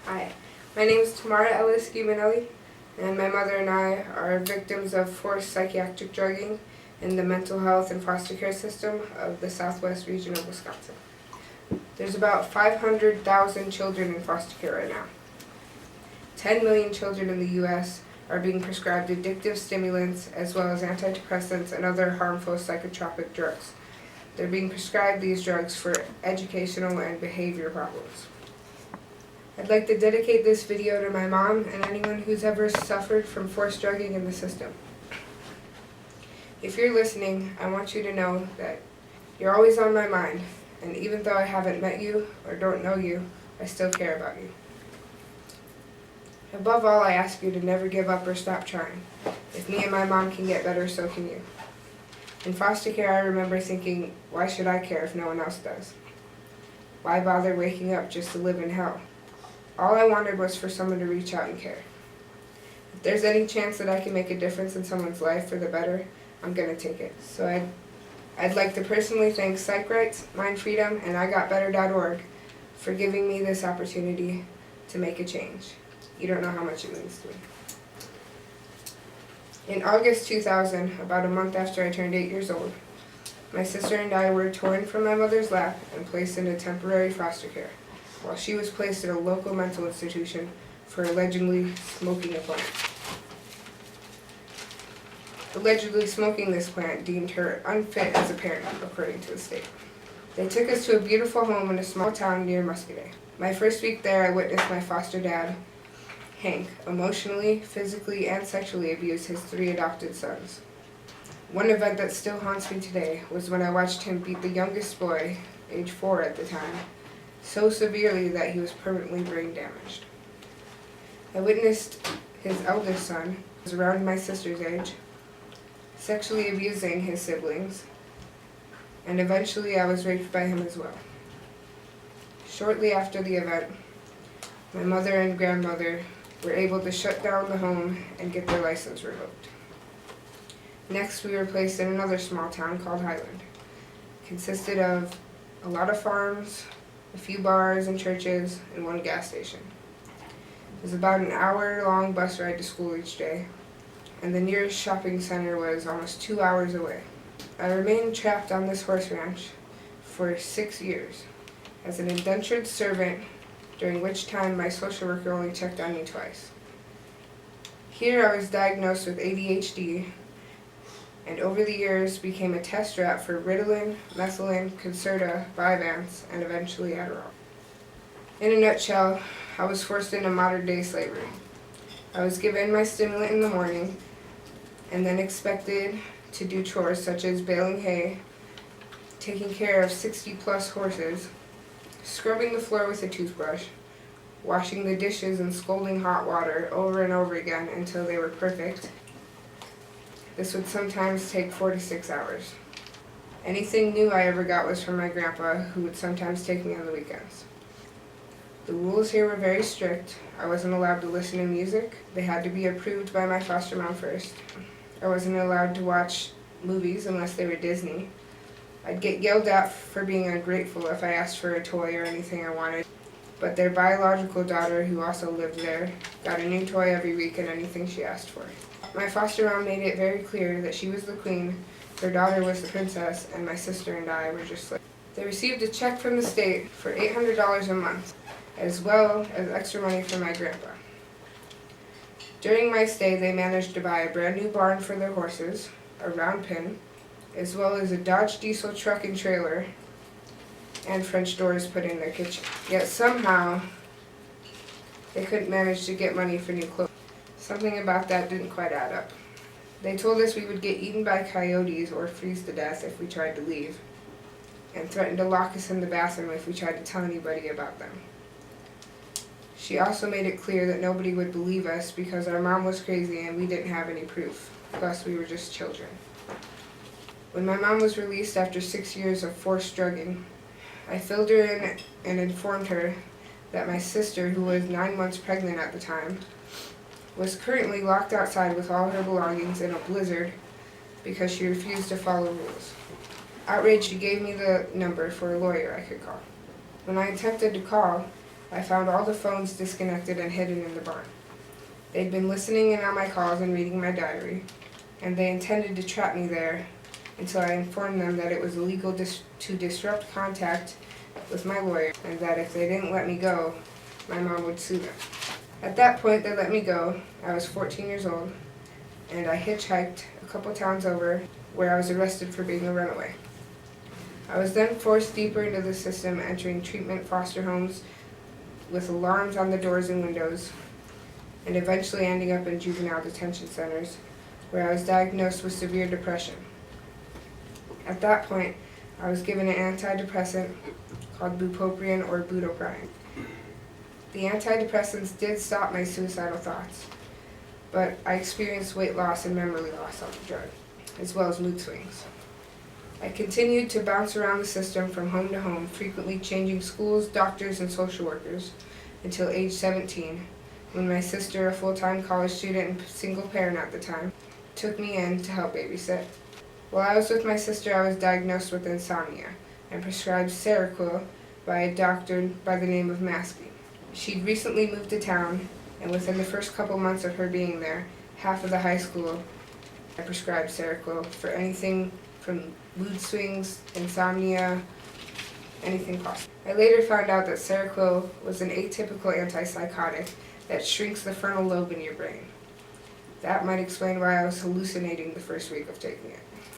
Hi, my name is Tamara Eliscu Monelli, and my mother and I are victims of forced psychiatric drugging in the mental health and foster care system of the southwest region of Wisconsin. There's about 500,000 children in foster care right now. 10 million children in the U.S. are being prescribed addictive stimulants as well as antidepressants and other harmful psychotropic drugs. They're being prescribed these drugs for educational and behavior problems. I'd like to dedicate this video to my mom and anyone who's ever suffered from forced drugging in the system. If you're listening, I want you to know that you're always on my mind, and even though I haven't met you or don't know you, I still care about you. Above all, I ask you to never give up or stop trying. If me and my mom can get better, so can you. In foster care, I remember thinking, why should I care if no one else does? Why bother waking up just to live in hell? All I wanted was for someone to reach out and care. If there's any chance that I can make a difference in someone's life for the better, I'm going to take it. So I'd like to personally thank Psych Rights, Mind Freedom, and IGotBetter.org for giving me this opportunity to make a change. You don't know how much it means to me. In August 2000, about a month after I turned 8 years old, my sister and I were torn from my mother's lap and placed into temporary foster care, while she was placed in a local mental institution for allegedly smoking a plant. Allegedly smoking this plant deemed her unfit as a parent, according to the state. They took us to a beautiful home in a small town near Muscadet. My first week there, I witnessed my foster dad, Hank, emotionally, physically, and sexually abuse his 3 adopted sons. One event that still haunts me today was when I watched him beat the youngest boy, age 4 at the time, so severely that he was permanently brain damaged. I witnessed his eldest son, who was around my sister's age, sexually abusing his siblings, and eventually I was raped by him as well. Shortly after the event, my mother and grandmother were able to shut down the home and get their license revoked. Next, we were placed in another small town called Highland. It consisted of a lot of farms, a few bars and churches, and 1 gas station. It was about an hour-long bus ride to school each day, and the nearest shopping center was almost 2 hours away. I remained trapped on this horse ranch for 6 years as an indentured servant, during which time my social worker only checked on me twice. Here I was diagnosed with ADHD, and over the years became a test rat for Ritalin, Methylene, Concerta, Vyvanse, and eventually Adderall. In a nutshell, I was forced into modern-day slavery. I was given my stimulant in the morning, and then expected to do chores such as baling hay, taking care of 60-plus horses, scrubbing the floor with a toothbrush, washing the dishes in scalding hot water over and over again until they were perfect. This would sometimes take 4 to 6 hours. Anything new I ever got was from my grandpa, who would sometimes take me on the weekends. The rules here were very strict. I wasn't allowed to listen to music. They had to be approved by my foster mom first. I wasn't allowed to watch movies unless they were Disney. I'd get yelled at for being ungrateful if I asked for a toy or anything I wanted. But their biological daughter, who also lived there, got a new toy every week and anything she asked for. My foster mom made it very clear that she was the queen, her daughter was the princess, and my sister and I were just slaves. They received a check from the state for $800 a month, as well as extra money from my grandpa. During my stay, they managed to buy a brand new barn for their horses, a round pen, as well as a Dodge diesel truck and trailer, and French doors put in their kitchen. Yet somehow, they couldn't manage to get money for new clothes. Something about that didn't quite add up. They told us we would get eaten by coyotes or freeze to death if we tried to leave, and threatened to lock us in the bathroom if we tried to tell anybody about them. She also made it clear that nobody would believe us because our mom was crazy and we didn't have any proof, plus we were just children. When my mom was released after 6 years of forced drugging, I filled her in and informed her that my sister, who was 9 months pregnant at the time, was currently locked outside with all her belongings in a blizzard because she refused to follow rules. Outraged, she gave me the number for a lawyer I could call. When I attempted to call, I found all the phones disconnected and hidden in the barn. They'd been listening in on my calls and reading my diary, and they intended to trap me there until I informed them that it was illegal to disrupt contact with my lawyer, and that if they didn't let me go, my mom would sue them. At that point, they let me go. I was 14 years old, and I hitchhiked a couple towns over, where I was arrested for being a runaway. I was then forced deeper into the system, entering treatment foster homes with alarms on the doors and windows, and eventually ending up in juvenile detention centers, where I was diagnosed with severe depression. At that point, I was given an antidepressant called bupropion or budoprine. The antidepressants did stop my suicidal thoughts, but I experienced weight loss and memory loss on the drug, as well as mood swings. I continued to bounce around the system from home to home, frequently changing schools, doctors, and social workers, until age 17, when my sister, a full-time college student and single parent at the time, took me in to help babysit. While I was with my sister, I was diagnosed with insomnia and prescribed Seroquel by a doctor by the name of Maskey. She'd recently moved to town, and within the first couple months of her being there, half of the high school I prescribed Seroquel for anything from mood swings, insomnia, anything possible. I later found out that Seroquel was an atypical antipsychotic that shrinks the frontal lobe in your brain. That might explain why I was hallucinating the first week of taking it.